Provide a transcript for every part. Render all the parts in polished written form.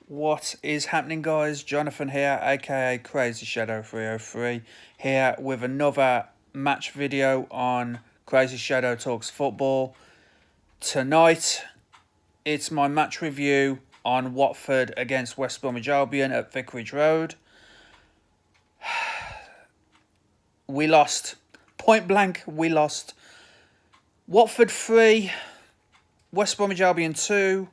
What is happening, guys? Jonathan here, aka CrazyShadow 303, here with another match video on CrazyShadow Talks Football. Tonight, it's my match review on Watford against West Bromwich Albion at Vicarage Road. We lost. Point blank, we lost. Watford 3, West Bromwich Albion 2.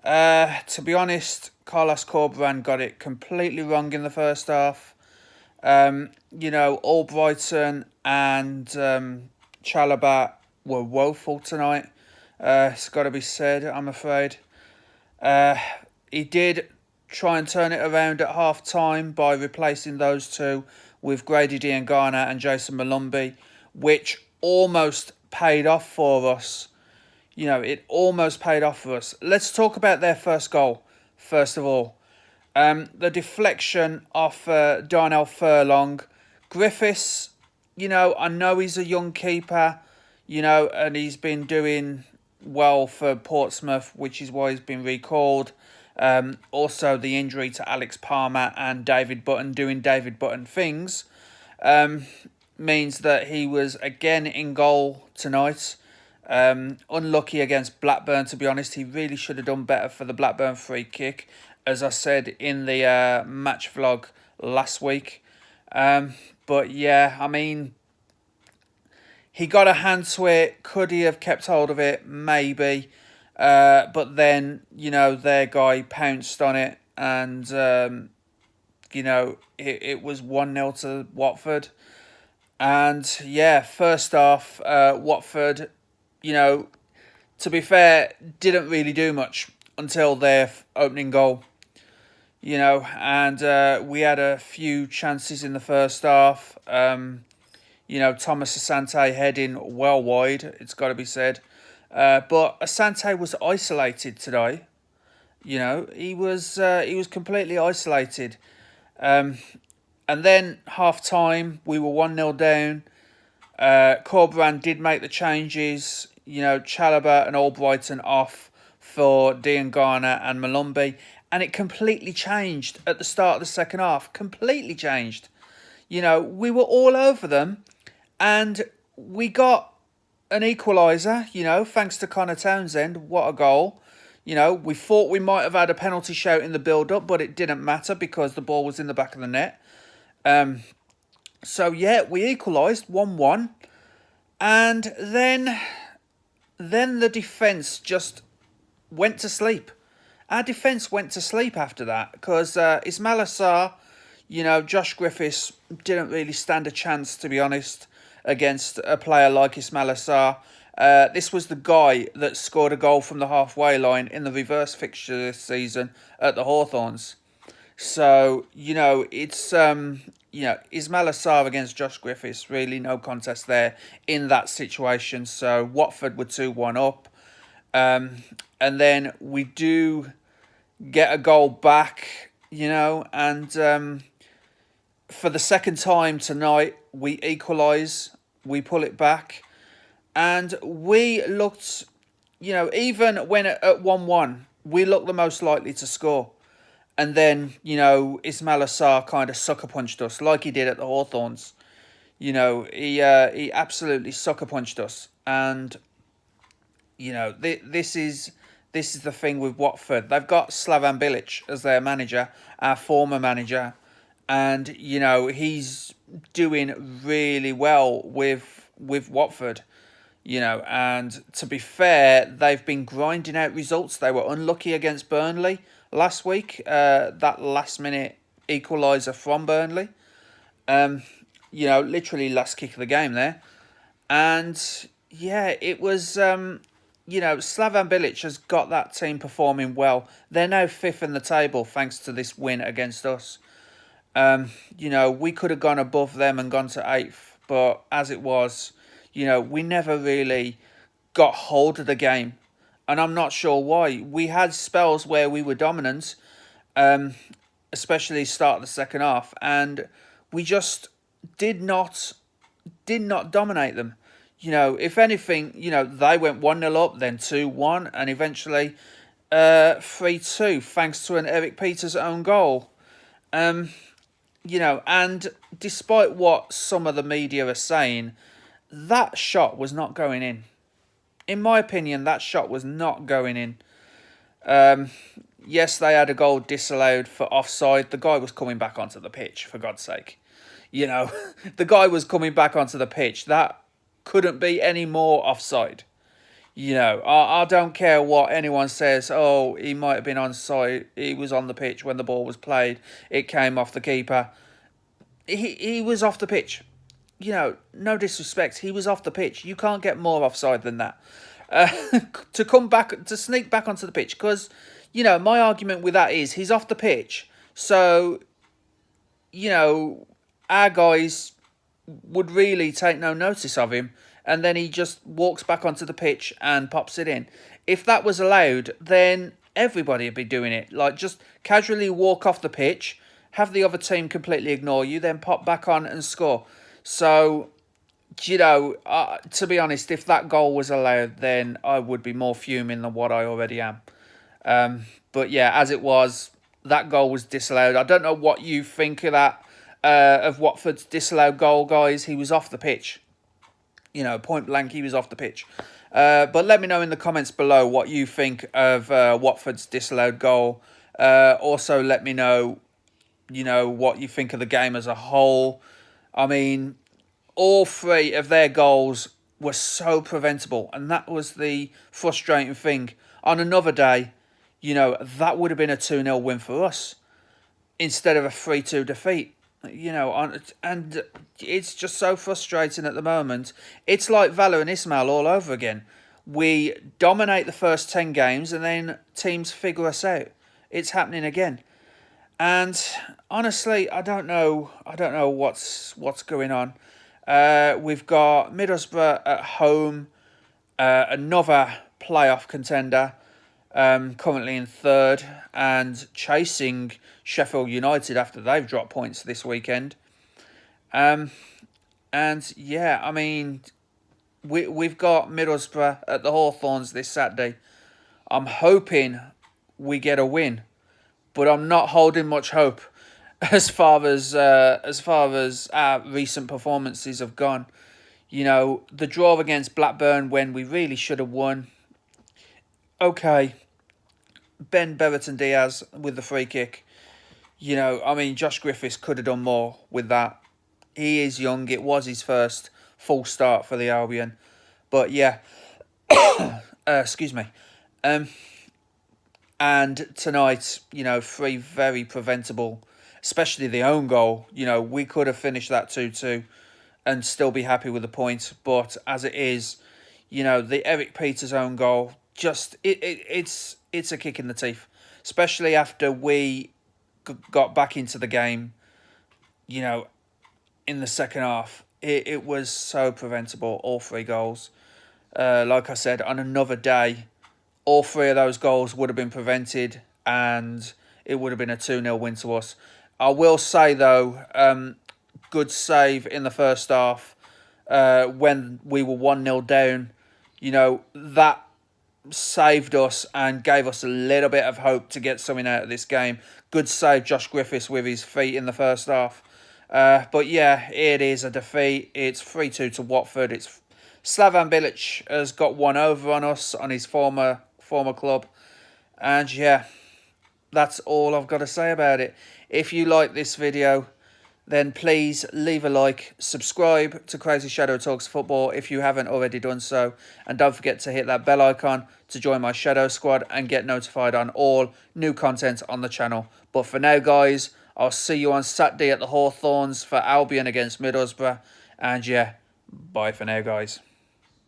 To be honest, Carlos Corberán got it completely wrong in the first half. Albrighton and Chalobah were woeful tonight. It's got to be said, I'm afraid. He did try and turn it around at half time by replacing those two with Grady Diangana and Jason Malumbi, which almost paid off for us. It almost paid off for us. Let's talk about their first goal, first of all. The deflection off Darnell Furlong. Griffiths, I know he's a young keeper, and he's been doing well for Portsmouth, which is why he's been recalled. Also, the injury to Alex Palmer and David Button doing David Button things means that he was again in goal tonight. Unlucky against Blackburn, to be honest. He really should have done better for the Blackburn free kick, as I said in the match vlog last week. But yeah, I mean, he got a hand to it. Could he have kept hold of it? Maybe. But then, their guy pounced on it, and, it was 1-0 to Watford. And yeah, first half, Watford, to be fair, didn't really do much until their opening goal. And we had a few chances in the first half. Thomas Asante heading well wide, it's got to be said. But Asante was isolated today. He was completely isolated. And then half time, we were 1-0 down. Corberán did make the changes. Chalobah and Albrighton off for Diangana and Malumbi. And it completely changed at the start of the second half. Completely changed. We were all over them. And we got an equaliser, thanks to Connor Townsend. What a goal. We thought we might have had a penalty shout in the build-up, but it didn't matter because the ball was in the back of the net. So, yeah, we equalised 1-1. And then the defence just went to sleep. Our defence went to sleep after that because Ismail Assar, Josh Griffiths didn't really stand a chance, to be honest, against a player like Ismail Assar. This was the guy that scored a goal from the halfway line in the reverse fixture this season at the Hawthorns. So, it's, Ismail Assar against Josh Griffiths, really no contest there in that situation. So, Watford were 2-1 up. And then we do get a goal back, and for the second time tonight, we equalise, we pull it back. And we looked, even when at 1-1, we looked the most likely to score. And then, Ismail Assar kind of sucker punched us like he did at the Hawthorns. He absolutely sucker punched us. And, this is the thing with Watford. They've got Slaven Bilic as their manager, our former manager. And, he's doing really well with Watford. And to be fair, they've been grinding out results. They were unlucky against Burnley last week. That last-minute equaliser from Burnley. Literally last kick of the game there. And, yeah, it was, Slaven Bilic has got that team performing well. They're now 5th in the table thanks to this win against us. We could have gone above them and gone to 8th. But as it was, we never really got hold of the game. And I'm not sure why. We had spells where we were dominant, especially start of the second half. And we just did not dominate them. If anything, they went 1-0 up, then 2-1. And eventually, 3-2 thanks to an Eric Peters own goal. You know, and despite what some of the media are saying, that shot was not going in. In my opinion, that shot was not going in. Yes, they had a goal disallowed for offside. The guy was coming back onto the pitch, for God's sake. You know, the guy was coming back onto the pitch. That couldn't be any more offside. You know, I don't care what anyone says. Oh, he might have been onside. He was on the pitch when the ball was played. It came off the keeper. He was off the pitch. You know, no disrespect. He was off the pitch. You can't get more offside than that. To come back, to sneak back onto the pitch. Because, you know, my argument with that is he's off the pitch. So, you know, our guys would really take no notice of him. And then he just walks back onto the pitch and pops it in. If that was allowed, then everybody would be doing it. Like, just casually walk off the pitch, have the other team completely ignore you, then pop back on and score. So, you know, to be honest, if that goal was allowed, then I would be more fuming than what I already am. But yeah, as it was, that goal was disallowed. I don't know what you think of that, of Watford's disallowed goal, guys. He was off the pitch. You know, point blank, he was off the pitch. But let me know in the comments below what you think of Watford's disallowed goal. Also, let me know, you know, what you think of the game as a whole. I mean, all three of their goals were so preventable. And that was the frustrating thing. On another day, you know, that would have been a 2-0 win for us instead of a 3-2 defeat. You know, and it's just so frustrating at the moment. It's like Valor and Ismail all over again. We dominate the first 10 games and then teams figure us out. It's happening again. And honestly, I don't know what's going on. We've got Middlesbrough at home, another playoff contender. Currently in third and chasing Sheffield United after they've dropped points this weekend. And yeah, I mean, we've got Middlesbrough at the Hawthorns this Saturday. I'm hoping we get a win, but I'm not holding much hope as far as our recent performances have gone. You know, the draw against Blackburn when we really should have won. Okay, Ben Berreton Diaz with the free kick. You know, I mean, Josh Griffiths could have done more with that. He is young. It was his first full start for the Albion. But yeah, excuse me. And tonight, you know, 3 very preventable, especially the own goal. You know, we could have finished that 2-2 and still be happy with the point. But as it is, you know, the Eric Peters own goal, just it's a kick in the teeth, especially after we got back into the game, you know, in the second half. It was so preventable, all 3 goals. Like I said, on another day, all 3 of those goals would have been prevented and it would have been a 2-0 win to us. I will say, though, good save in the first half when we were 1-0 down. You know, that saved us and gave us a little bit of hope to get something out of this game. Good save, Josh Griffiths with his feet in the first half. But yeah, it is a defeat. It's 3-2 to Watford. It's Slavan Bilic has got one over on us on his former club. And yeah, that's all I've got to say about it. If you like this video, then please leave a like, subscribe to Crazy Shadow Talks Football if you haven't already done so, and don't forget to hit that bell icon to join my Shadow Squad and get notified on all new content on the channel. But for now, guys, I'll see you on Saturday at the Hawthorns for Albion against Middlesbrough, and yeah, bye for now, guys.